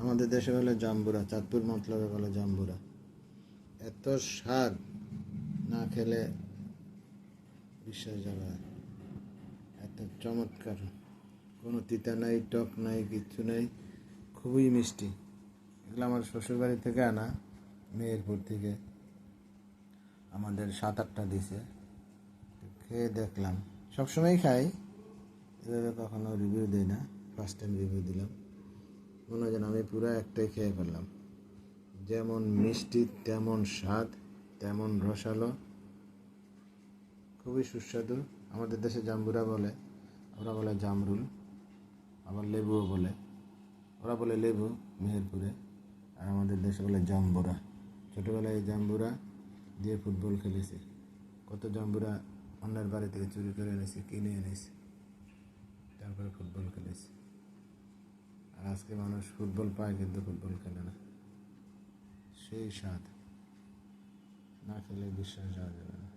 আমাদের দেশে বলে জাম্বুরা, চাঁদপুর মতলবে বলে জাম্বুরা। এত স্বাদ, না খেলে বিশ্বাস যাবে না। এত চমৎকার, কোনো তিতা নাই, টক নাই, কিচ্ছু নাই, খুবই মিষ্টি। এগুলো আমার শ্বশুরবাড়ি থেকে আনা, মেহেরপুর থেকে আমাদের 7-8টা দিছে, খেয়ে দেখলাম। সবসময় খাই, এভাবে কখনো রিভিউ দিই না, ফার্স্ট টাইম রিভিউ দিলাম। মনে হয় যেন আমি পুরো একটাই খেয়ে ফেললাম। যেমন মিষ্টি, তেমন স্বাদ, তেমন রসালো, খুবই সুস্বাদু। আমাদের দেশে জাম্বুরা বলে, ওরা বলে জামরুল, আবার লেবুও বলে। ওরা বলে লেবু মেহেরপুরে, আর আমাদের দেশে বলে জাম্বুরা। ছোটোবেলায় এই জাম্বুরা দিয়ে ফুটবল খেলেছি। কত জাম্বুরা অন্যের বাড়ি থেকে চুরি করে এনেছি, কিনে এনেছি, তারপরে ফুটবল খেলেছি। আর আজকে মানুষ ফুটবল পায় কিন্তু ফুটবল খেলে না। সেই স্বাদ, না খেলে বিশ্বাস যাওয়া যাবে না।